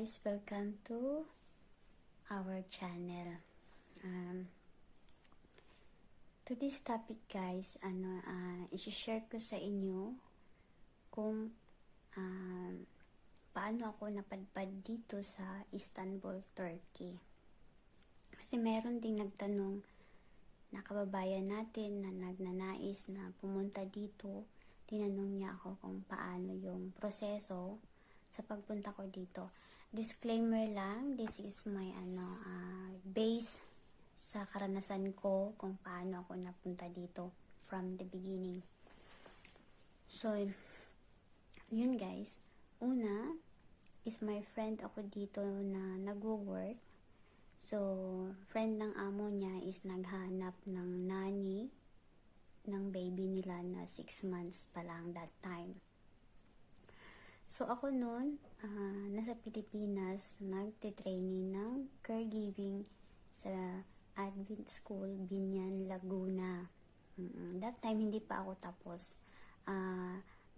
guys, welcome to our channel. Today's topic guys, i-share ko sa inyo kung paano ako napadpad dito sa Istanbul, Turkey. Kasi meron ding nagtanong na kababayan natin na nagnanais na pumunta dito. Tinanong niya ako kung paano yung proseso sa pagpunta ko dito. Disclaimer lang, this is my base sa karanasan ko kung paano ako napunta dito from the beginning. So, yun guys. Una is my friend ako dito na nagwo-work. So, friend ng amo niya is naghanap ng nanny ng baby nila na 6 months pa lang that time. So, ako noon, nasa Pilipinas, nagtitraining ng caregiving sa Advent School, Binyan, Laguna. That time, hindi pa ako tapos.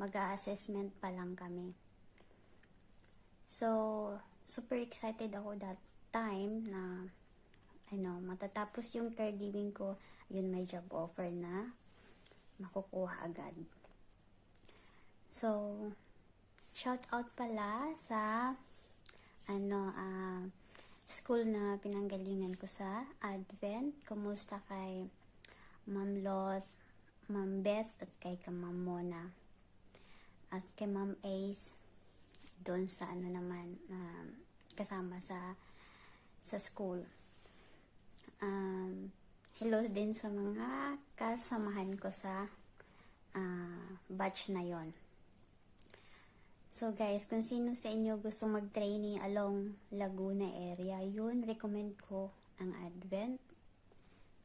Mag-a-assessment pa lang kami. So, super excited ako that time na, matatapos yung caregiving ko, yun may job offer na makukuha agad. So, shout out pala sa school na pinanggalingan ko sa Advent. Kumusta kay Ma'am Loth, Ma'am Beth at kay Ma'am Mona. At kay Ma'am Ace doon sa kasama sa school. Hello din sa mga kasamahan ko sa batch na yon. So guys, kung sino sa inyo gusto mag-training along Laguna area, yun, recommend ko ang Advent.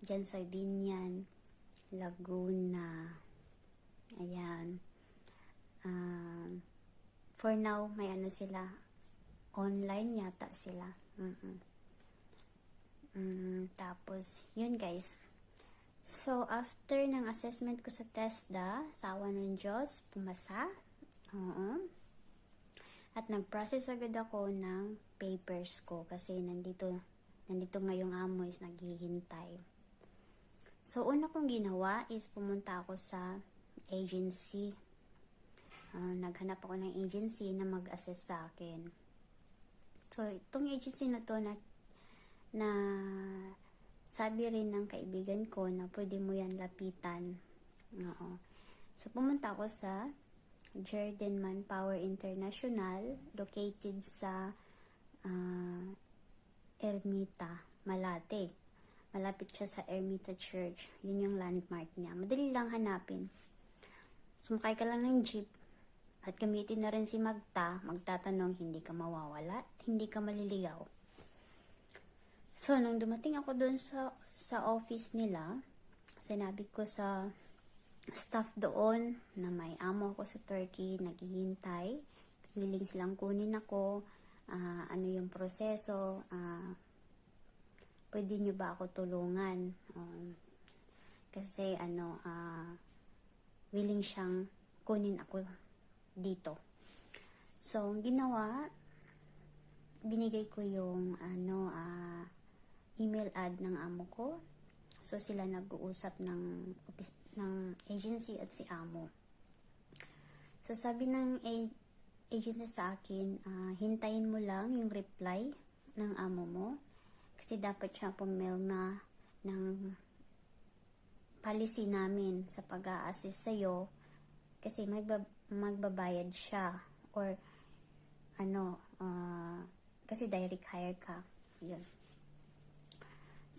Diyan sa Binyan, Laguna. Ayan. For now, may sila. Online yata sila. Tapos, yun guys. So, after ng assessment ko sa TESDA, sa awa ng Diyos, pumasa. At nag-process agad ako ng papers ko kasi nandito ngayong amo is naghihintay. So, una kong ginawa is pumunta ako sa agency. Naghanap ako ng agency na mag-assess sa akin. So, itong agency na to na sabi rin ng kaibigan ko na pwede mo yan lapitan. So, pumunta ako sa Jordan Manpower International, located sa Ermita, Malate. Malapit siya sa Ermita Church. Yun yung landmark niya. Madali lang hanapin. Sumakay ka lang ng jeep at gamitin na rin si Magta. Magtatanong, hindi ka mawawala at hindi ka maliligaw. So, nung dumating ako doon sa office nila, sinabi ko sa staff doon na may amo ako sa Turkey, naghihintay, willing silang kunin ako, ano yung proseso, pwede nyo ba ako tulungan, kasi willing siyang kunin ako dito. So, ginawa, binigay ko yung email ad ng amo ko. So, sila nag-uusap ng agency at si amo. So, sabi ng agency sa akin, hintayin mo lang yung reply ng amo mo kasi dapat siya pumail na ng policy namin sa pag-a-assist sa'yo kasi magbabayad siya or kasi direct hire ka. Yun.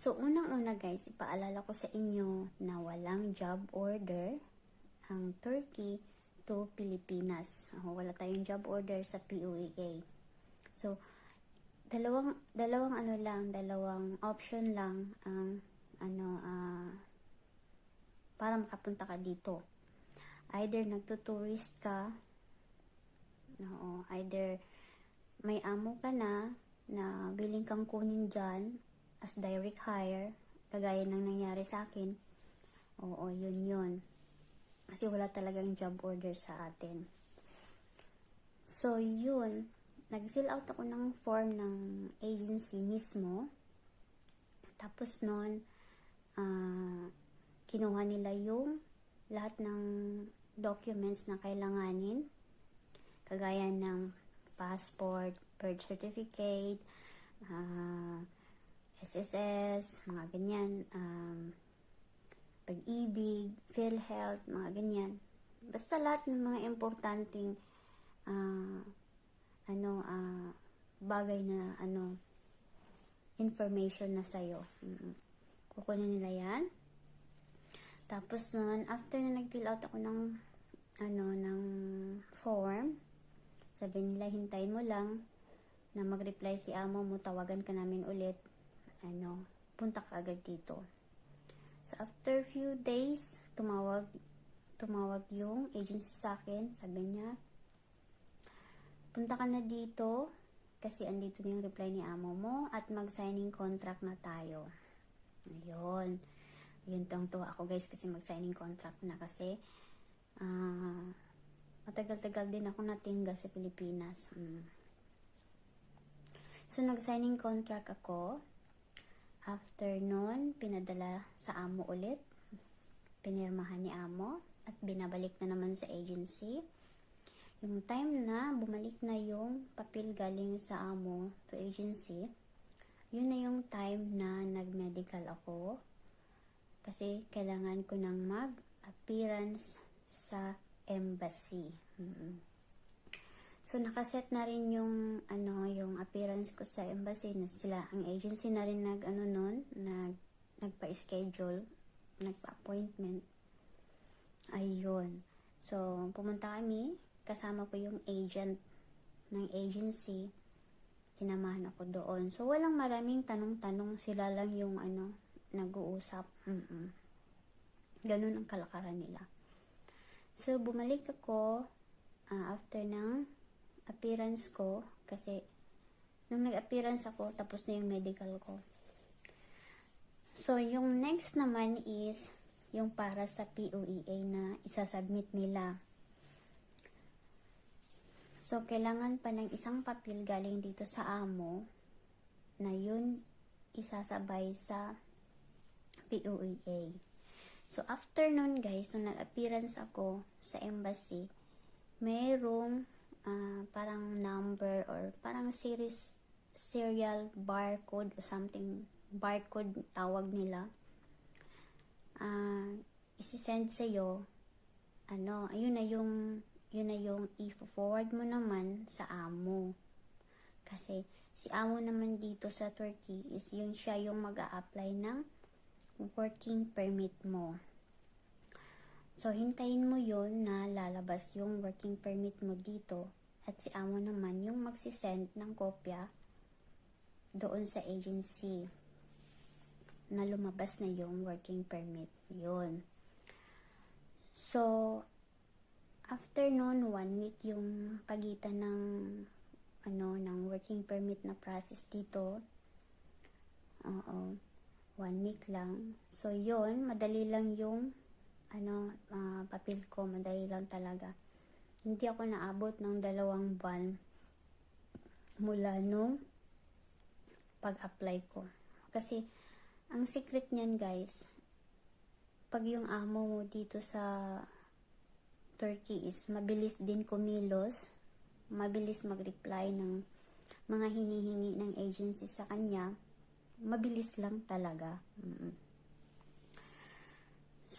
So, unang-una guys, ipaalala ko sa inyo na walang job order ang Turkey to Pilipinas. Wala tayong job order sa POEA. So, dalawang option lang ang para makapunta ka dito. Either nagtutourist ka, either may amo ka na willing kang kunin dyan as direct hire, kagaya ng nangyari sa akin. Yun. Kasi wala talagang job order sa atin. So, yun. nag-fill out ako ng form ng agency mismo. Tapos nun, kinuha nila yung lahat ng documents na kailanganin, kagaya ng passport, birth certificate, SSS, mga ganyan, pag-ibig, PhilHealth, mga ganyan. Basta lahat ng mga importanteng bagay na information na sa'yo. Kukunin nila yan. Tapos nun, after na nag-fill out ako ng form, sabi nila, hintayin mo lang na mag-reply si amo mo, tawagan ka namin ulit, punta ka agad dito. So, after few days, tumawag yung agency sa akin, sabi niya, punta ka na dito, kasi andito na yung reply ni amo mo, at mag-signing contract na tayo. Ayun. Yun tuwa ako guys, kasi mag-signing contract na, kasi matagal-tagal din ako natingga sa Pilipinas. So, nag-signing contract ako. After nun, pinadala sa amo ulit. Pinirmahan ni amo at binabalik na naman sa agency. Yung time na bumalik na yung papel galing sa amo to agency, yun na yung time na nag-medical ako. Kasi kailangan ko nang mag-appearance sa embassy. So, nakaset na rin yung appearance ko sa embassy, na sila, ang agency na rin nagpa-schedule, nagpa-appointment. Ayun. So, pumunta kami, kasama ko yung agent ng agency, sinamahan ako doon. So, walang maraming tanong-tanong, sila lang yung nag-uusap. Ganun ang kalakaran nila. So, bumalik ako after ng appearance ko, kasi nung nag-appearance ako, tapos na yung medical ko. So, yung next naman is yung para sa POEA na isasubmit nila. So, kailangan pa ng isang papel galing dito sa amo na yun isasabay sa POEA. So, after nun guys, nung nag-appearance ako sa embassy, mayroong parang number or parang serial barcode o something, barcode tawag nila, isi-send sa'yo, yun na yung i-forward mo naman sa amo. Kasi si amo naman dito sa Turkey is siya yung mag-a-apply ng working permit mo. So, hintayin mo yun na lalabas yung working permit mo dito, at si amo naman yung magsisend ng kopya doon sa agency na lumabas na yung working permit. Yun. So, after nun, 1 week yung pagitan ng working permit na process dito. 1 week lang. So, yun, madali lang yung papel ko, madali lang talaga. Hindi ako naabot ng 2 buwan mula nung pag-apply ko. Kasi, ang secret niyan guys, pag yung amo mo dito sa Turkey is mabilis din kumilos, mabilis mag-reply ng mga hinihingi ng agency sa kanya, mabilis lang talaga.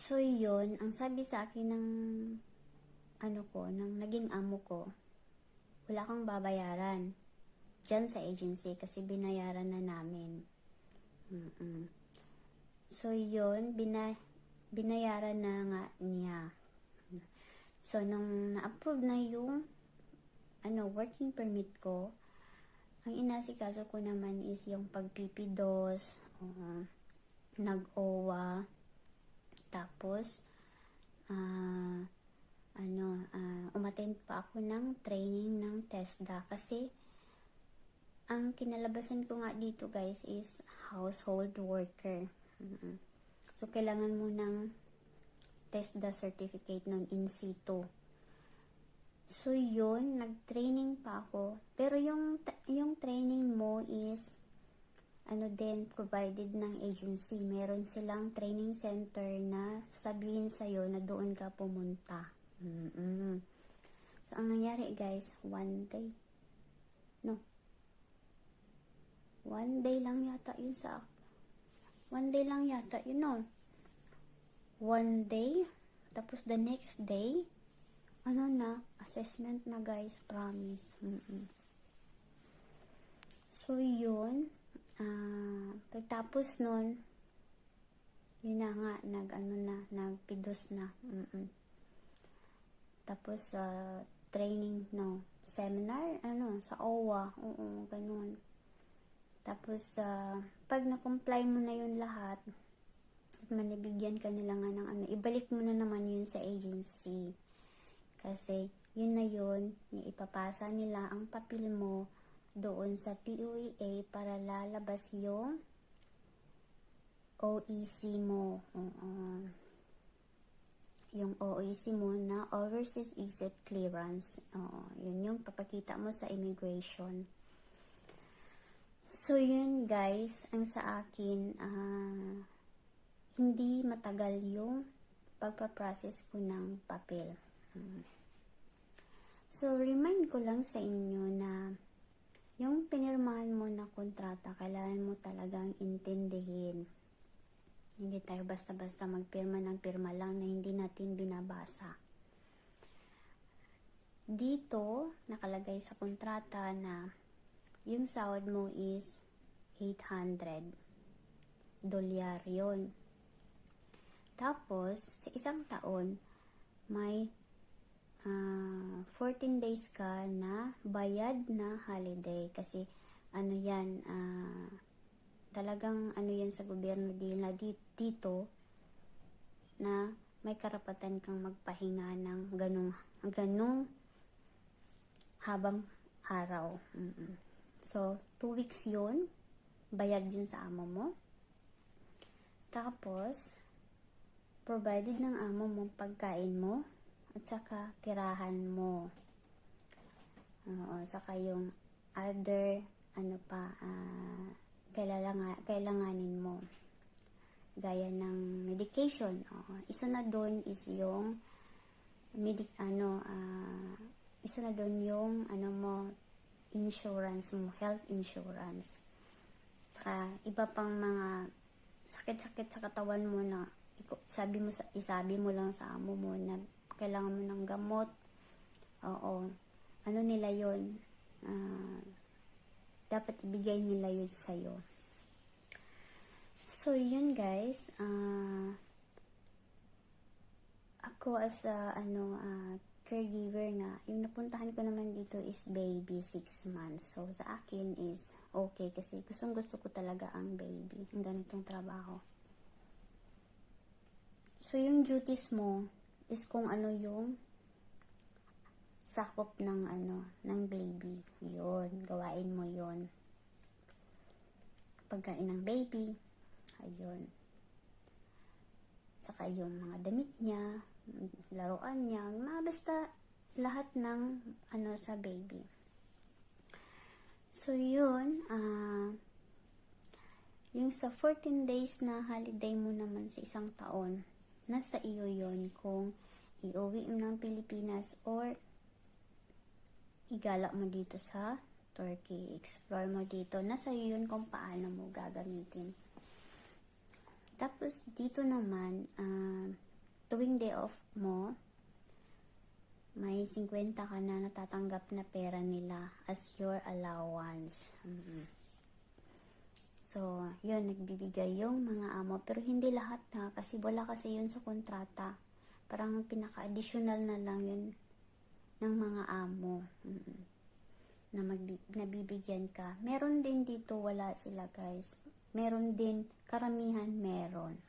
So, yun, ang sabi sa akin ng ng naging amo ko, wala kang babayaran dyan sa agency kasi binayaran na namin. So, yun, binayaran na nga niya. So, nung na-approve na yung working permit ko, ang inasikaso ko naman is yung pagpipidos, nag-OWA, tapos umattend pa ako ng training ng TESDA, kasi ang kinalabasan ko nga dito guys is household worker. So, kailangan mo ng TESDA certificate nun in situ. So, yun, nag-training pa ako. Pero yung training mo is, din, provided ng agency. Meron silang training center na sasabihin sa'yo na doon ka pumunta. So, ang nangyari guys, one day lang yata yun no? One day, tapos the next day, assessment na guys, promise. So, yun, pagtapos nun, yun na nga, nagpidos na. Tapos, training, seminar, sa OWA, ganun. Tapos, pag na-comply mo na yun lahat, at manibigyan ka nila nga ng ibalik mo na naman yun sa agency. Kasi, yun na yun, ipapasa nila ang papel mo doon sa POEA para lalabas yung OEC mo. Yung OEC mo na Overseas Exit Clearance. Yun yung papakita mo sa immigration. So, yun guys, ang sa akin, hindi matagal yung pagpaprocess ko ng papel. So, remind ko lang sa inyo na yung pinirmahan mo na kontrata, kailangan mo talagang intindihin. Hindi tayo basta-basta magpirma ng pirma lang na hindi natin binabasa. Dito, nakalagay sa kontrata na yung sahod mo is $800 yun. Tapos, sa isang taon, may 14 days ka na bayad na holiday. Kasi, talagang yan sa gobyerno nila dito, na may karapatan kang magpahinga ng ganung habang araw. So, 2 weeks yun, bayad yun sa amo mo. Tapos, provided ng amo mo pagkain mo, at saka tirahan mo. Saka yung other, kailanganin mo. Gaya ng medication. Isa na doon is yung isa na doon yung insurance mo, health insurance. Saka iba pang mga sakit-sakit sa katawan mo na isabi mo lang sa amo mo na kailangan mo ng gamot. Nila yun, dapat ibigay nila yun sa'yo. So, yun guys, ako as caregiver nga, yung napuntahan ko naman dito is baby, 6 months. So, sa akin is okay kasi gusto ko talaga ang baby, ang ganitong trabaho. So, yung duties mo is kung yung sakop ng baby. Yun, gawain mo yun. Pagkain ng baby, ayun. Saka yung mga damit niya, laruan niya, basta lahat ng sa baby. So, yun, yung sa 14 days na holiday mo naman sa isang taon, nasa iyo yun kung iuwi mo ng Pilipinas or igala mo dito sa Turkey, explore mo dito. Nasa iyo yun kung paano mo gagamitin. Tapos dito naman, tuwing day off mo, may 50 ka na natatanggap na pera nila as your allowance. So, yun, nagbibigay yung mga amo. Pero hindi lahat na, kasi wala kasi yun sa kontrata. Parang pinaka-additional na lang yun ng mga amo. Na nabibigyan ka. Meron din dito, wala sila guys. Meron din, karamihan meron.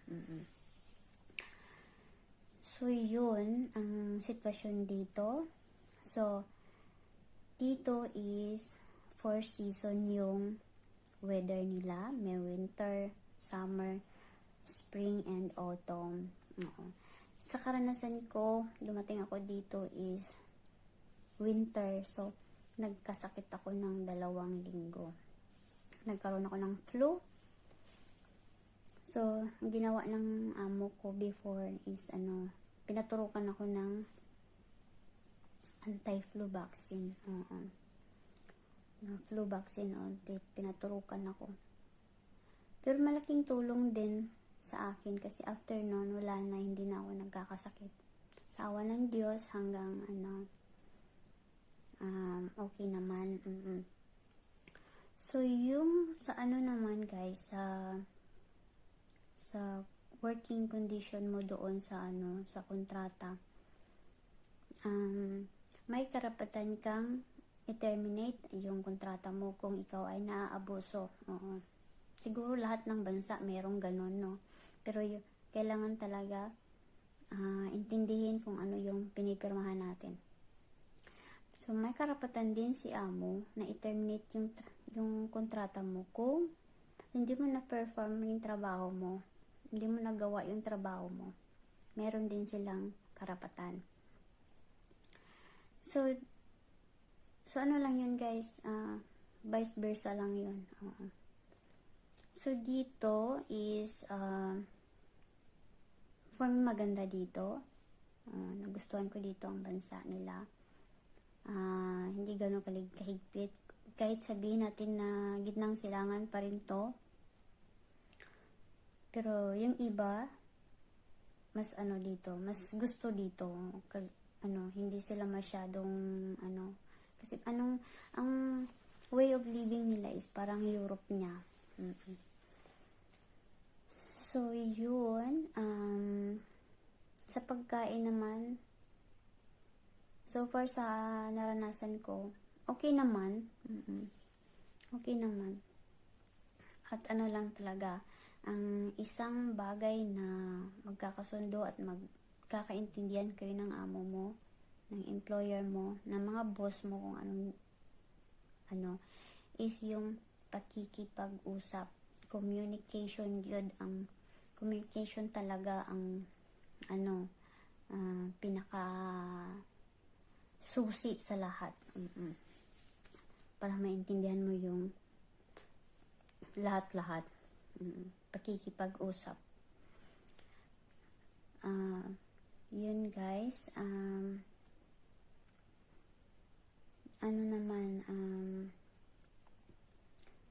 So, yun, ang sitwasyon dito. So, dito is 4 season yung weather nila. May winter, summer, spring, and autumn. Sa karanasan ko, lumating ako dito is winter. So, nagkasakit ako ng 2 linggo. Nagkaroon ako ng flu. So, ang ginawa ng amo ko before is pinaturukan ako ng anti-flu vaccine. Flu vaccine, pinaturukan ako. Pero malaking tulong din sa akin kasi after nun, wala na, hindi na ako nagkakasakit. Sa awa ng Diyos hanggang okay naman. So, yung sa naman guys, sa working condition mo doon sa sa kontrata, may karapatan kang i-terminate yung kontrata mo kung ikaw ay naaabuso. Siguro lahat ng bansa merong ganun, no? Pero kailangan talaga intindihin kung ano yung pinipirmahan natin. So, may karapatan din si amo na i-terminate yung kontrata mo kung hindi mo na-perform yung trabaho mo, hindi mo nagawa yung trabaho mo. Meron din silang karapatan. So ano lang yun guys, vice versa lang yun. So dito is for me maganda dito. Nagustuhan ko dito ang bansa nila. Hindi ganun kahigpit. Kahit sabihin natin na gitnang silangan pa rin to. Pero yung iba, mas dito, mas gusto dito. Hindi sila masyadong kasi ang way of living nila is parang Europe niya. So yun, sa pagkain naman, so far sa naranasan ko, okay naman. Okay naman. At lang talaga, ang isang bagay na magkakasundo at magkakaintindihan kayo ng amo mo, ng employer mo, ng mga boss mo kung anong is yung pakikipag-usap. Communication yun, ang communication talaga ang pinaka susi sa lahat. Para maintindihan mo yung lahat-lahat. Pakikipag-usap. Yun guys,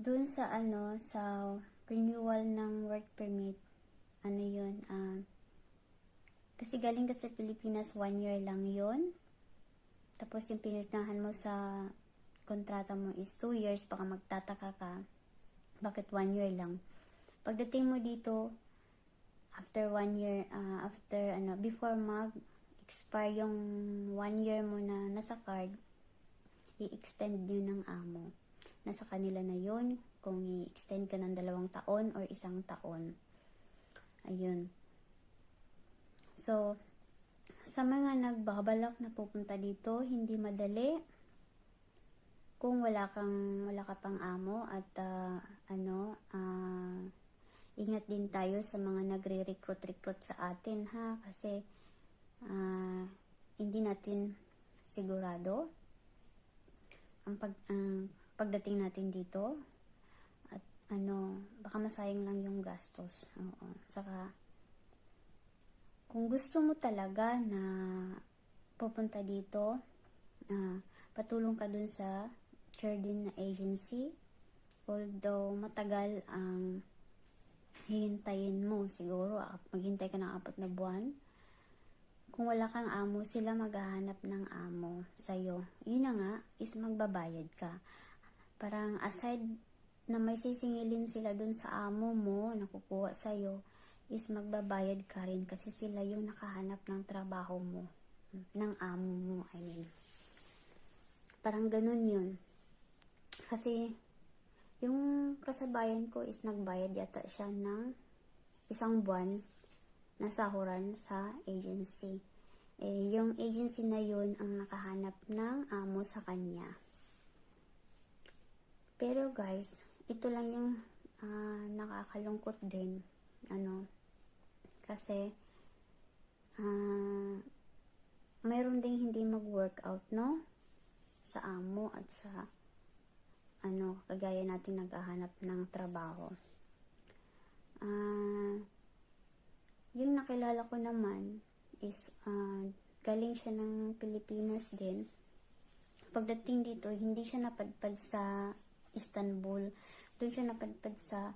dun sa sa renewal ng work permit, yun, kasi galing ka sa Pilipinas 1 year lang yun, tapos yung pinirmahan mo sa kontrata mo is 2 years, baka magtataka ka bakit 1 year lang. Pagdating mo dito after 1 year, before mag-expire yung 1 year mo na nasa card, i-extend yun ng amo. Nasa kanila na yun, kung i-extend ka ng 2 taon or 1 taon. Ayun. So, sa mga nagbabalak na pupunta dito, hindi madali. Kung wala ka pang amo at ingat din tayo sa mga nagre-recruit sa atin, ha, kasi hindi natin sigurado ang pagdating natin dito at baka masayang lang yung gastos. Saka kung gusto mo talaga na pupunta dito, patulong ka dun sa Jardine na agency, although matagal ang hihintayin mo, siguro maghintay ka ng 4 na buwan. Kung wala kang amo, sila maghahanap ng amo sa'yo. Yun na nga, is magbabayad ka. Parang aside na may sisingilin sila dun sa amo mo, nakukuha sa'yo, is magbabayad ka rin kasi sila yung nakahanap ng trabaho mo, ng amo mo, I mean. Parang ganun yun. Kasi, yung kasabayan ko is nagbayad yata siya ng 1 buwan na sahuran sa agency. Yung agency na yun ang nakahanap ng amo sa kanya. Pero guys, ito lang yung nakakalungkot din. Kasi mayroon ding hindi mag-workout, no? amo at sa kagaya natin naghahanap ng trabaho. Yung nakilala ko naman is galing siya ng Pilipinas din. Pagdating dito, hindi siya napadpad sa Istanbul. Doon siya napadpad sa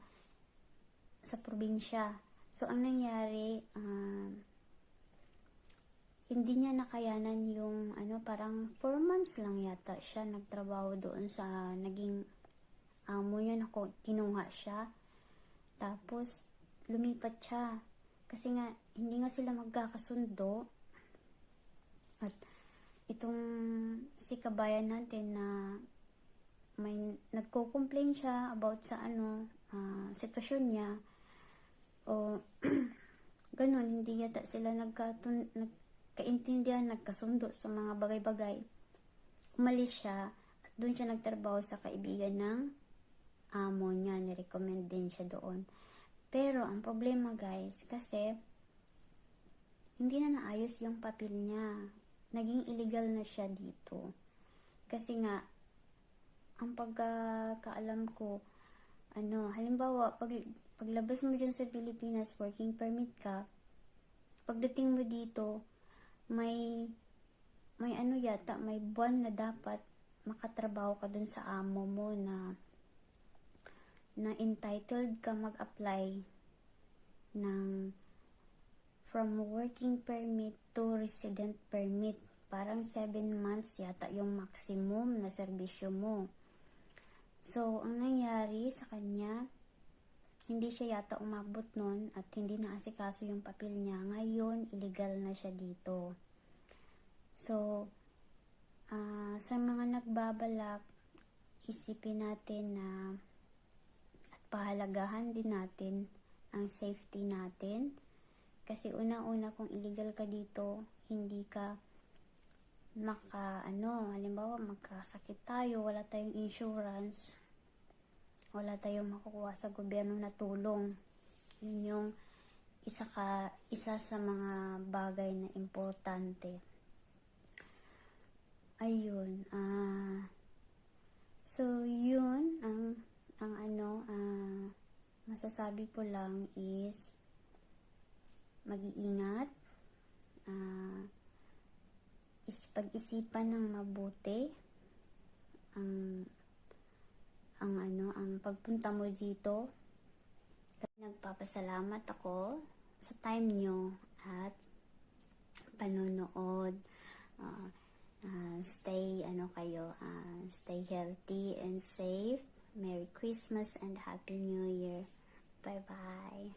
probinsya. So, ang nangyari, hindi niya nakayanan yung parang 4 months lang yata siya nagtrabaho doon sa naging amo niya. Kinuha siya. Tapos, lumipat siya. Kasi nga, hindi nga sila magkakasundo. At itong si kabayan natin na may nagko-complain siya about sa sitwasyon niya. O, ganun, hindi yata sila nagkaintindihan, nagkasundo sa mga bagay-bagay. Umalis siya at doon siya nagtrabaho sa kaibigan ng amo niya. Nirecommend din siya doon. Pero, ang problema guys, kasi hindi na naayos yung papel niya. Naging illegal na siya dito. Kasi nga, ang pagkakaalam ko, halimbawa, paglabas mo dyan sa Pilipinas, working permit ka, pagdating mo dito, may yata, may buwan na dapat makatrabaho ka dun sa amo mo na entitled ka mag-apply ng from working permit to resident permit. Parang 7 months yata yung maximum na serbisyo mo. So, ang nangyari sa kanya, hindi siya yata umabot nun at hindi naasikaso yung papel niya. Ngayon, illegal na siya dito. So, sa mga nagbabalak, isipin natin na at pahalagahan din natin ang safety natin. Kasi unang-una kung illegal ka dito, hindi ka halimbawa magkasakit tayo, wala tayong insurance, wala tayong makukuha sa gobyerno na tulong. Yun yung isa sa mga bagay na importante. Ayun, so yun ang masasabi ko lang is mag-iingat, pag-isipan ng mabuti ang pagpunta mo dito. Nagpapasalamat ako sa time nyo at panonood. Stay stay healthy and safe. Merry Christmas and Happy New Year. Bye bye.